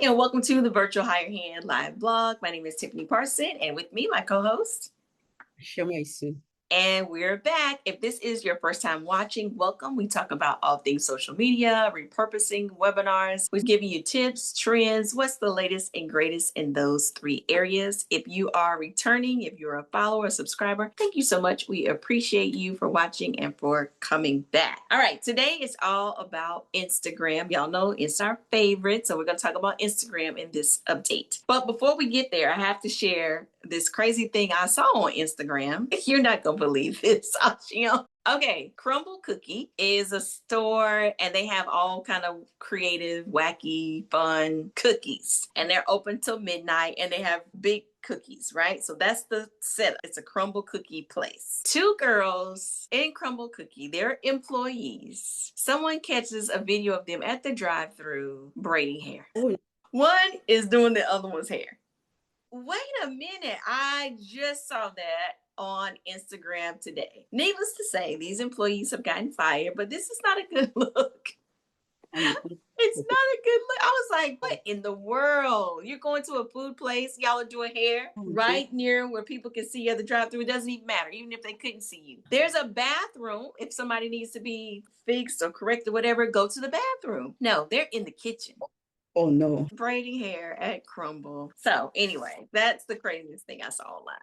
and welcome to the Virtual Higher Hand live blog. My name is Tiffany Parson, and with me, my co-host. Shamaisu. And we're back. If this is your first time watching, welcome. We talk about all things social media, repurposing, webinars. We're giving you tips, trends, what's the latest and greatest in those three areas. If you are returning, if you're a follower, a subscriber, thank you so much. We appreciate you for watching and for coming back. All right, today is all about Instagram. Y'all know it's our favorite, so we're going to talk about Instagram in this update. But before we get there, I have to share this crazy thing I saw on Instagram. You're not going to believe this, Ashim. Okay, Crumble Cookie is a store and they have all kind of creative, wacky, fun cookies. And they're open till midnight and they have big cookies, right? So that's the setup. It's a Crumble Cookie place. Two girls in Crumble Cookie, they're employees. Someone catches a video of them at the drive-thru braiding hair. Oh. One is doing the other one's hair. Wait a minute. I just saw that on Instagram today. Needless to say, these employees have gotten fired, but this is not a good look. It's not a good look. I was like, what in the world? You're going to a food place, y'all are doing hair right near where people can see you at the drive-thru. It doesn't even matter, even if they couldn't see you. There's a bathroom. If somebody needs to be fixed or corrected or whatever, go to the bathroom. No, they're in the kitchen. Oh no. Braiding hair at Crumble. So anyway, that's the craziest thing I saw online.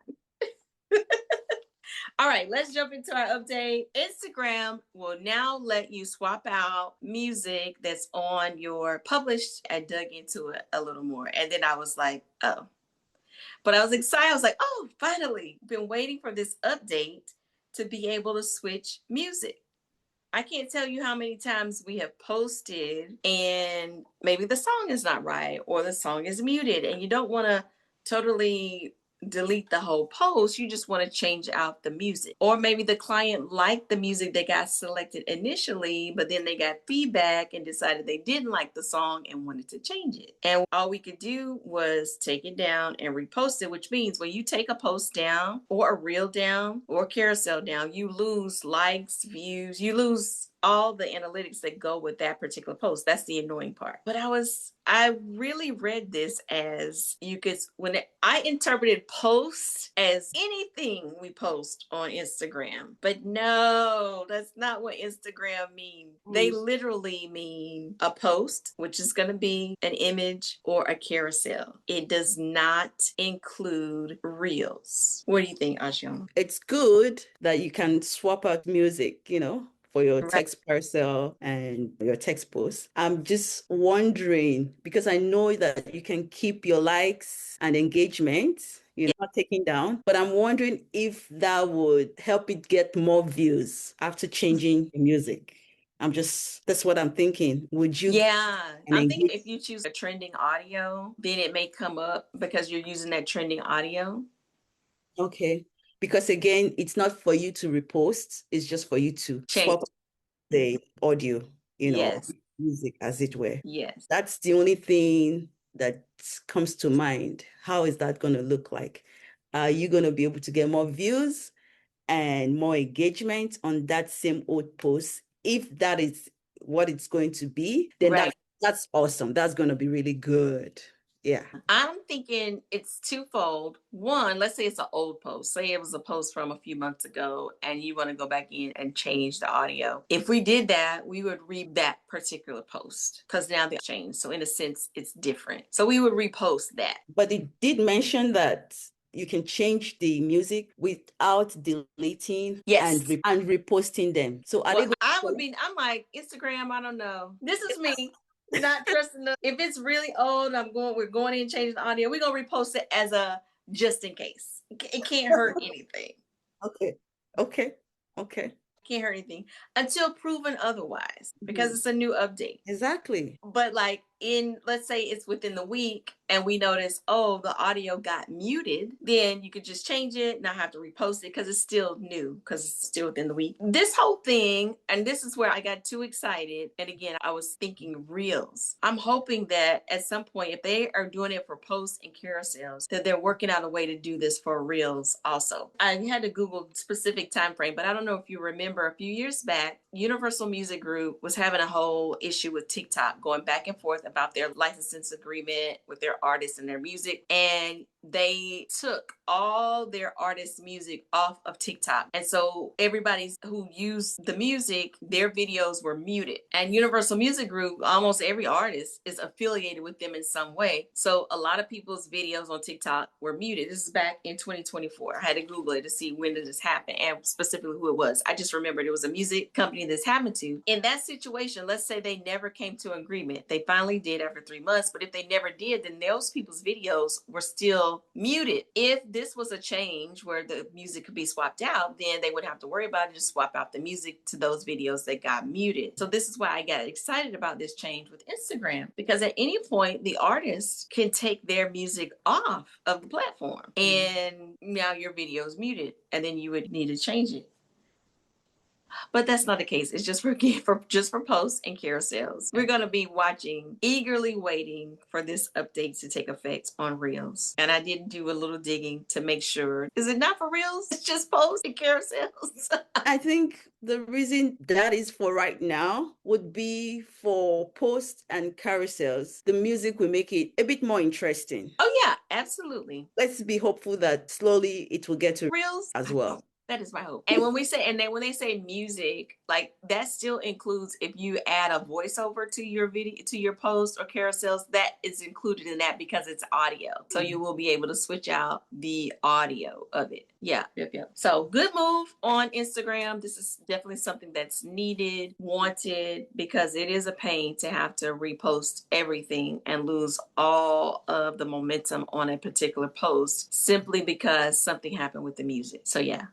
All right, let's jump into our update. Instagram will now let you swap out music that's on your published. I dug into it a little more. And then I was like, oh. But I was excited. I was like, oh, finally. Been waiting for this update to be able to switch music. I can't tell you how many times we have posted and maybe the song is not right or the song is muted and you don't want to totally delete the whole post. You just want to change out the music. Or maybe the client liked the music that got selected initially, but then they got feedback and decided they didn't like the song and wanted to change it. And all we could do was take it down and repost it, which means when you take a post down or a reel down or a carousel down, you lose likes, views, you lose all the analytics that go with that particular post. That's the annoying part. But I really read this as I interpreted post as anything we post on Instagram. But no, that's not what Instagram means. They literally mean a post, which is going to be an image or a carousel. It does not include reels. What do you think, Ashim? It's good that you can swap out music, for your Right. text carousel and your text post. I'm just wondering, because I know that you can keep your likes and engagement, not taking down, but I'm wondering if that would help it get more views after changing the music. That's what I'm thinking. Would you? Yeah, I'm thinking if you choose a trending audio, then it may come up because you're using that trending audio. Okay. Because again, it's not for you to repost, it's just for you to swap the audio, Yes. music as it were. Yes. That's the only thing that comes to mind. How is that going to look like? Are you going to be able to get more views and more engagement on that same old post? If that is what it's going to be, then that's awesome. That's going to be really good. Yeah. I'm thinking it's twofold. One, let's say it's an old post. Say it was a post from a few months ago and you want to go back in and change the audio. If we did that, we would read that particular post because now they've changed. So in a sense, it's different. So we would repost that. But it did mention that you can change the music without deleting and reposting them. So I'm like, Instagram, I don't know. This is me. Not trusting them. If it's really old, we're going in and changing the audio. We're gonna repost it as a just in case. It can't hurt anything. Okay. Can't hurt anything until proven otherwise because it's a new update. Exactly. But like let's say it's within the week and we notice, oh, the audio got muted, then you could just change it, not have to repost it because it's still new, because it's still within the week. This whole thing, and this is where I got too excited. And again, I was thinking reels. I'm hoping that at some point, if they are doing it for posts and carousels, that they're working out a way to do this for reels also. I had to Google specific time frame, but I don't know if you remember a few years back, Universal Music Group was having a whole issue with TikTok going back and forth about their licensing agreement with their artists and their music. And they took all their artists' music off of TikTok. And so everybody who used the music, their videos were muted. And Universal Music Group, almost every artist is affiliated with them in some way. So a lot of people's videos on TikTok were muted. This is back in 2024. I had to Google it to see when did this happen and specifically who it was. I just remembered it was a music company this happened to. In that situation, let's say they never came to an agreement. They finally did after 3 months, but if they never did, then those people's videos were still muted. If this was a change where the music could be swapped out, then they wouldn't have to worry about it. Just swap out the music to those videos that got muted. So this is why I got excited about this change with Instagram, because at any point the artist can take their music off of the platform and now your video is muted and then you would need to change it. But that's not the case. It's just for posts and carousels. We're going to be watching, eagerly waiting for this update to take effect on Reels. And I did do a little digging to make sure. Is it not for Reels? It's just posts and carousels. I think the reason that is for right now would be for posts and carousels. The music will make it a bit more interesting. Oh yeah, absolutely. Let's be hopeful that slowly it will get to Reels as well. That is my hope. And when they say music, like that still includes if you add a voiceover to your video, to your post or carousels, that is included in that because it's audio. So you will be able to switch out the audio of it. Yeah. So good move on Instagram. This is definitely something that's needed, wanted, because it is a pain to have to repost everything and lose all of the momentum on a particular post simply because something happened with the music. So yeah.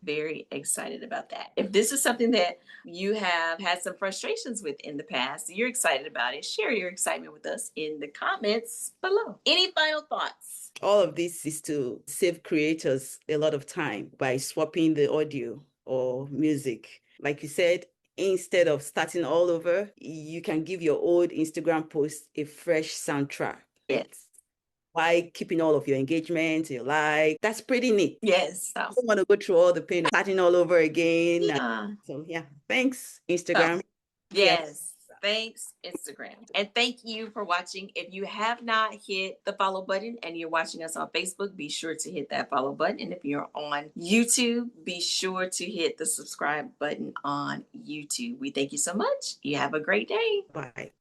Very excited about that. If this is something that you have had some frustrations with in the past, you're excited about it, share your excitement with us in the comments below. Any final thoughts? All of this is to save creators a lot of time by swapping the audio or music. Like you said, instead of starting all over, you can give your old Instagram post a fresh soundtrack. Yes. By keeping all of your engagement, your like, that's pretty neat. Yes. I don't want to go through all the pain of starting all over again. Yeah. So yeah, thanks, Instagram. Yes. Thanks, Instagram. And thank you for watching. If you have not hit the follow button and you're watching us on Facebook, be sure to hit that follow button. And if you're on YouTube, be sure to hit the subscribe button on YouTube. We thank you so much. You have a great day. Bye.